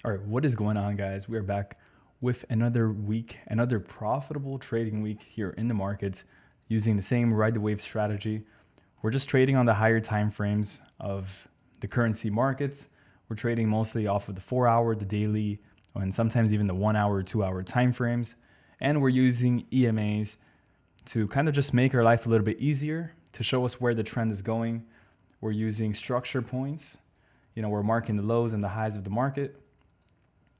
All right, what is going on, guys? We are back with another week, another profitable trading week here in the markets using the same ride the wave strategy. We're just trading on the higher time frames of the currency markets. We're trading mostly off of the 4-hour, the daily, and sometimes even the 1-hour, 2-hour time frames. And we're using EMAs to kind of just make our life a little bit easier, to show us where the trend is going. We're using structure points. We're marking the lows and the highs of the market.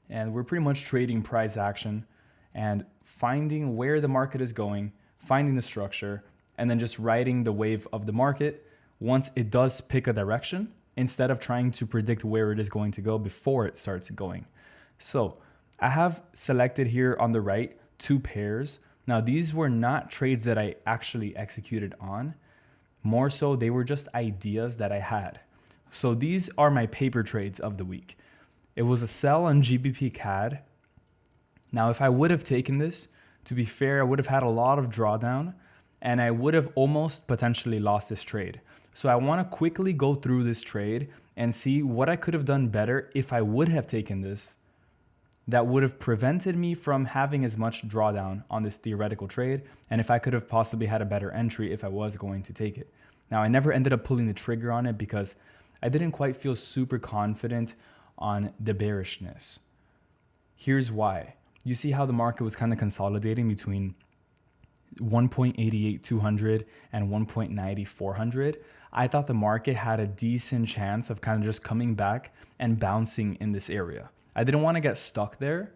And we're pretty much trading price action and finding where the market is going, finding the structure, and then just riding the wave of the market once it does pick a direction, instead of trying to predict where it is going to go before it starts going. So I have selected here on the right 2 pairs. Now, these were not trades that I actually executed on. More so, they were just ideas that I had. So these are my paper trades of the week. It was a sell on GBP CAD. Now, if I would have taken this, to be fair, I would have had a lot of drawdown and I would have almost potentially lost this trade. So I want to quickly go through this trade and see what I could have done better if I would have taken this, that would have prevented me from having as much drawdown on this theoretical trade, and if I could have possibly had a better entry if I was going to take it. Now, I never ended up pulling the trigger on it because I didn't quite feel super confident on the bearishness. Here's why. You see how the market was kind of consolidating between 1.88200 and 1.90400. I thought the market had a decent chance of kind of just coming back and bouncing in this area. I didn't want to get stuck there,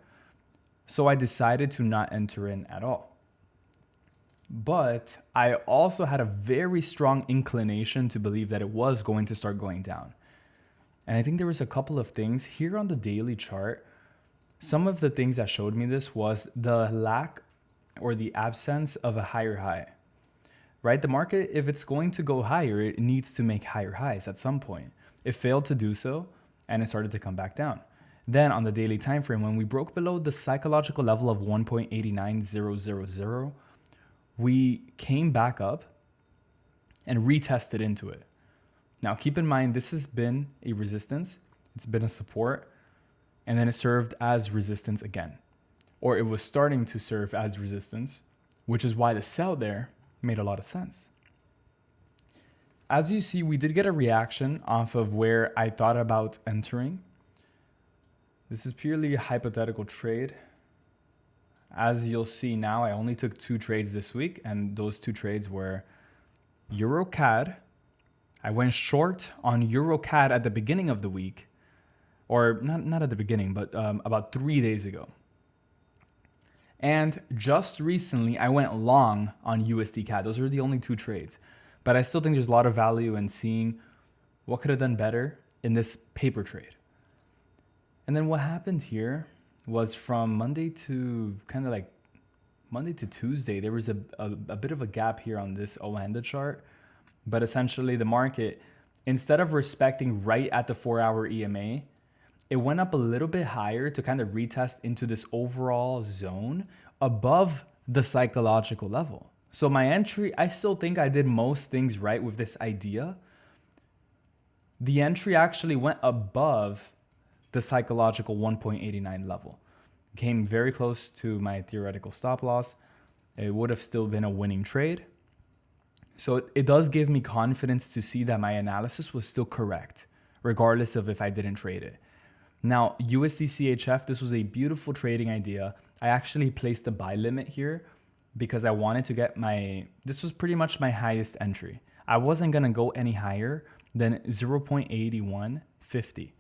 so I decided to not enter in at all. But I also had a very strong inclination to believe that it was going to start going down. And I think there was a couple of things here on the daily chart. Some of the things that showed me this was the lack or the absence of a higher high, right? The market, if it's going to go higher, it needs to make higher highs at some point. It failed to do so and it started to come back down. Then on the daily time frame, when we broke below the psychological level of 1.89000, we came back up and retested into it. Now, keep in mind, this has been a resistance, it's been a support, and then it served as resistance again. Or it was starting to serve as resistance, which is why the sell there made a lot of sense. As you see, we did get a reaction off of where I thought about entering. This is purely a hypothetical trade. As you'll see now, I only took 2 trades this week, and those 2 trades were Euro CAD. I went short on Euro CAD at the beginning of the week, or not at the beginning, but about 3 days ago. And just recently, I went long on USD CAD. Those are the only 2 trades. But I still think there's a lot of value in seeing what could have done better in this paper trade. And then what happened here was from Monday to Tuesday, there was a bit of a gap here on this Oanda chart. But essentially the market, instead of respecting right at the 4-hour EMA, it went up a little bit higher to kind of retest into this overall zone above the psychological level. So my entry, I still think I did most things right with this idea. The entry actually went above the psychological 1.89 level. Came very close to my theoretical stop loss. It would have still been a winning trade. So it does give me confidence to see that my analysis was still correct, regardless of if I didn't trade it. Now, USD CHF, this was a beautiful trading idea. I actually placed a buy limit here because I wanted to get this was pretty much my highest entry. I wasn't going to go any higher than 0.8150.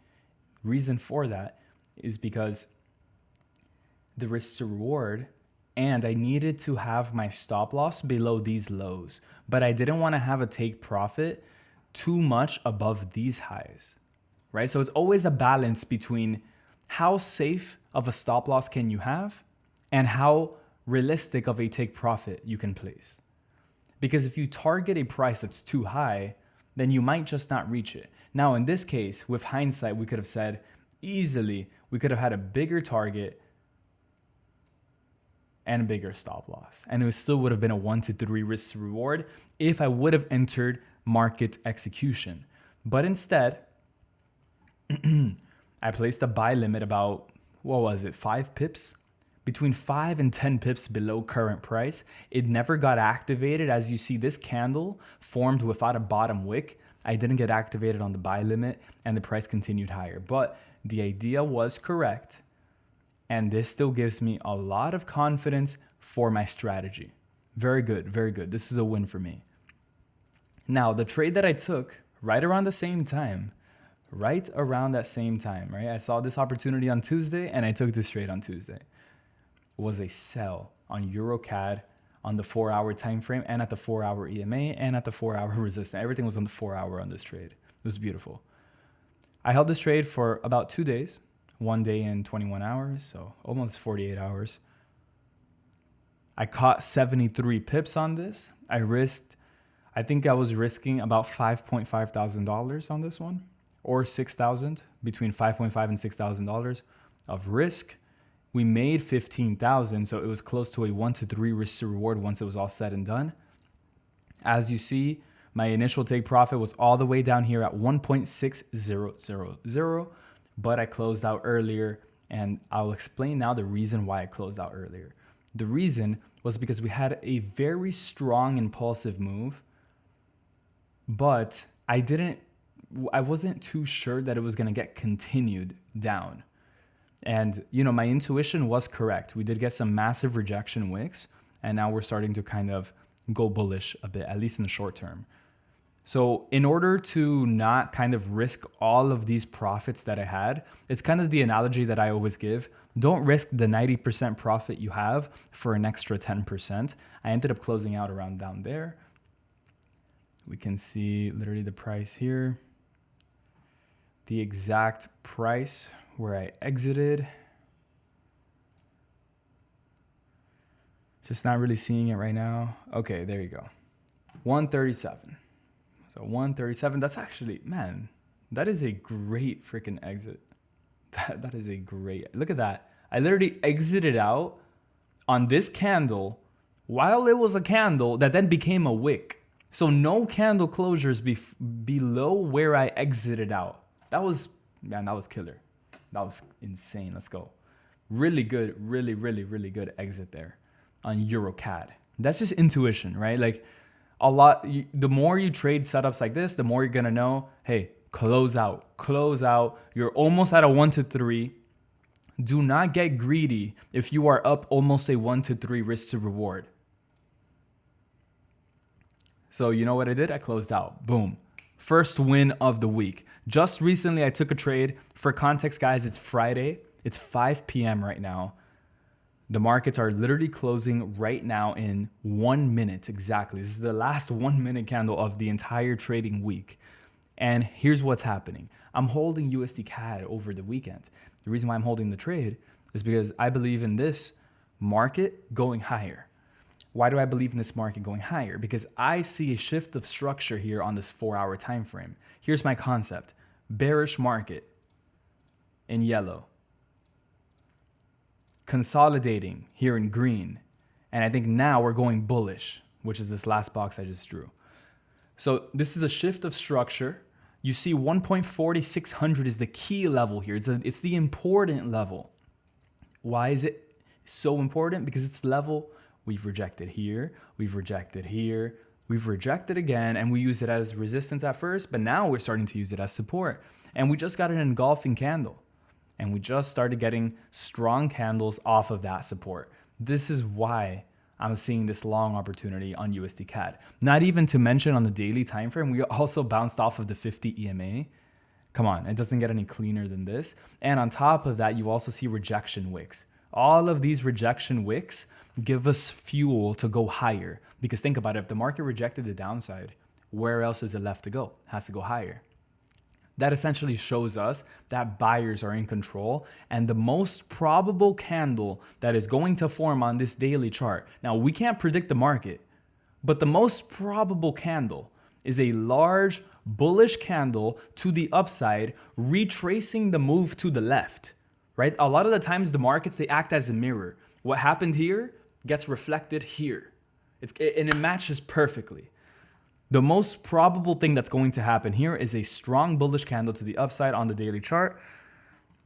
Reason for that is because the risk to reward, and I needed to have my stop loss below these lows, but I didn't want to have a take profit too much above these highs, right? So it's always a balance between how safe of a stop loss can you have and how realistic of a take profit you can place. Because if you target a price that's too high, then you might just not reach it. Now, in this case, with hindsight, we could have said easily, we could have had a bigger target and a bigger stop loss. And it still would have been a 1 to 3 risk to reward if I would have entered market execution. But instead, I placed a buy limit about, what was it, 5 pips? Between 5 and 10 pips below current price. It never got activated. As you see, this candle formed without a bottom wick. I didn't get activated on the buy limit and the price continued higher. But the idea was correct. And this still gives me a lot of confidence for my strategy. Very good, very good. This is a win for me. Now, the trade that I took right around that same time, right? I saw this opportunity on Tuesday and I took this trade on Tuesday. It was a sell on Euro CAD on the 4-hour time frame and at the 4-hour EMA and at the 4-hour resistance. Everything was on the 4-hour on this trade. It was beautiful. I held this trade for about 2 days, 1 day and 21 hours, so almost 48 hours. I caught 73 pips on this. I think I was risking about $5.5 thousand on this one, or $6,000, between $5.5 and $6,000 of risk. We made 15,000, so it was close to a 1 to 3 risk to reward once it was all said and done. As you see, my initial take profit was all the way down here at 1.6000, but I closed out earlier, and I'll explain now the reason why I closed out earlier. The reason was because we had a very strong impulsive move, but I wasn't too sure that it was going to get continued down. And, my intuition was correct. We did get some massive rejection wicks, and now we're starting to kind of go bullish a bit, at least in the short term. So in order to not kind of risk all of these profits that I had, it's kind of the analogy that I always give. Don't risk the 90% profit you have for an extra 10%. I ended up closing out around down there. We can see literally the price here. The exact price where I exited. Just not really seeing it right now. Okay, there you go. 137. So 137, that's actually, man, that is a great freaking exit. That is a great, look at that. I literally exited out on this candle while it was a candle that then became a wick. So no candle closures below where I exited out. That was killer. That was insane. Let's go. Really good, really good exit there on Euro CAD. That's just intuition, right? Like the more you trade setups like this, the more you're going to know, hey, close out. You're almost at a 1 to 3. Do not get greedy if you are up almost a 1 to 3 risk to reward. So you know what I did? I closed out. Boom. First win of the week. Just recently, I took a trade. For context, guys, it's Friday. It's 5 p.m. right now. The markets are literally closing right now in 1 minute exactly. This is the last 1 minute candle of the entire trading week. And here's what's happening. I'm holding USD CAD over the weekend. The reason why I'm holding the trade is because I believe in this market going higher. Why do I believe in this market going higher? Because I see a shift of structure here on this 4-hour time frame. Here's my concept. Bearish market in yellow. Consolidating here in green. And I think now we're going bullish, which is this last box I just drew. So this is a shift of structure. You see 1.4600 is the key level here. It's the important level. Why is it so important? Because it's level we've rejected here, we've rejected here, we've rejected again, and we use it as resistance at first, but now we're starting to use it as support. And we just got an engulfing candle. And we just started getting strong candles off of that support. This is why I'm seeing this long opportunity on USD CAD. Not even to mention on the daily time frame, we also bounced off of the 50 EMA. Come on, it doesn't get any cleaner than this. And on top of that, you also see rejection wicks. All of these rejection wicks give us fuel to go higher. Because think about it, if the market rejected the downside, where else is it left to go? It has to go higher. That essentially shows us that buyers are in control, and the most probable candle that is going to form on this daily chart. Now, we can't predict the market, but the most probable candle is a large bullish candle to the upside, retracing the move to the left, right? A lot of the times the markets, they act as a mirror. What happened here gets reflected here. And it matches perfectly. The most probable thing that's going to happen here is a strong bullish candle to the upside on the daily chart.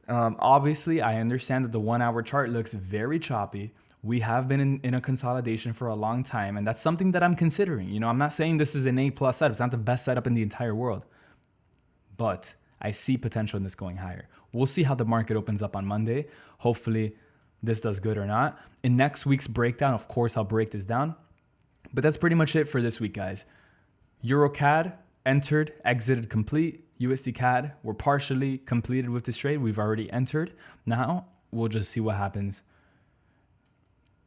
Obviously, I understand that the 1 hour chart looks very choppy. We have been in a consolidation for a long time, and that's something that I'm considering. You know, I'm not saying this is an A plus setup. It's not the best setup in the entire world, but I see potential in this going higher. We'll see how the market opens up on Monday. Hopefully, this does good or not. In next week's breakdown, of course, I'll break this down. But that's pretty much it for this week, guys. Euro CAD entered, exited, complete. USD CAD, we're partially completed with this trade. We've already entered. Now we'll just see what happens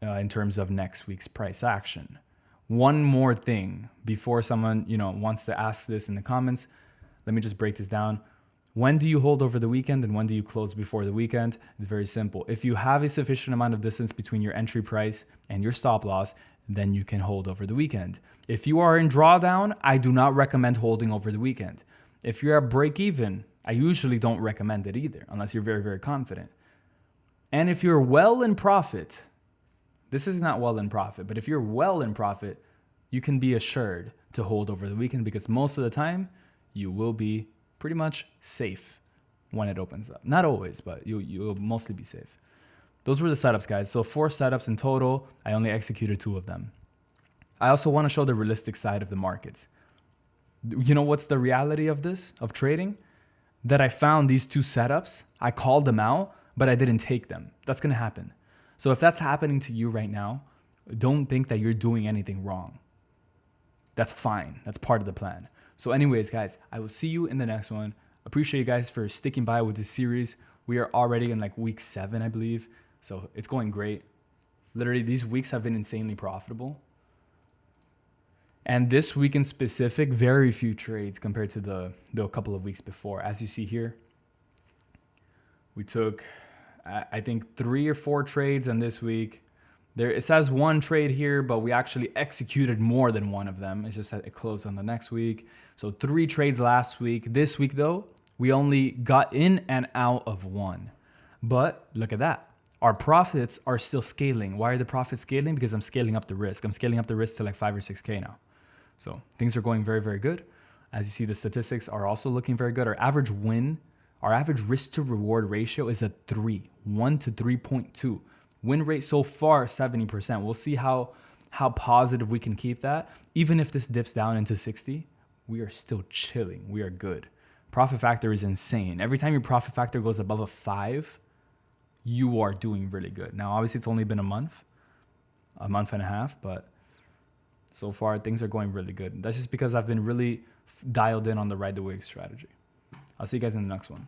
in terms of next week's price action. One more thing before someone wants to ask this in the comments. Let me just break this down. When do you hold over the weekend and when do you close before the weekend? It's very simple. If you have a sufficient amount of distance between your entry price and your stop loss, then you can hold over the weekend. If you are in drawdown, I do not recommend holding over the weekend. If you're at break even, I usually don't recommend it either, unless you're very, very confident. And if you're well in profit, this is not well in profit, but if you're well in profit, you can be assured to hold over the weekend because most of the time you will be pretty much safe when it opens up. Not always, but you'll mostly be safe. Those were the setups, guys. So 4 setups in total. I only executed 2 of them. I also want to show the realistic side of the markets. You know what's the reality of this, of trading? That I found these 2 setups, I called them out, but I didn't take them. That's going to happen. So if that's happening to you right now, don't think that you're doing anything wrong. That's fine. That's part of the plan. So anyways, guys, I will see you in the next one. Appreciate you guys for sticking by with this series. We are already in like week 7, I believe. So it's going great. Literally, these weeks have been insanely profitable. And this week in specific, very few trades compared to the couple of weeks before. As you see here, we took, I think, 3 or 4 trades in this week. It says 1 trade here, but we actually executed more than 1 of them. It's just that it closed on the next week. So 3 trades last week. This week, though, we only got in and out of 1. But look at that. Our profits are still scaling. Why are the profits scaling? Because I'm scaling up the risk. I'm scaling up the risk to like 5 or 6K now. So things are going very, very good. As you see, the statistics are also looking very good. Our average risk to reward ratio is at 3, 1 to 3.2. Win rate so far, 70%. We'll see how positive we can keep that. Even if this dips down into 60, we are still chilling. We are good. Profit factor is insane. Every time your profit factor goes above a 5, you are doing really good. Now, obviously, it's only been a month and a half, but so far, things are going really good. That's just because I've been really dialed in on the ride the wave strategy. I'll see you guys in the next one.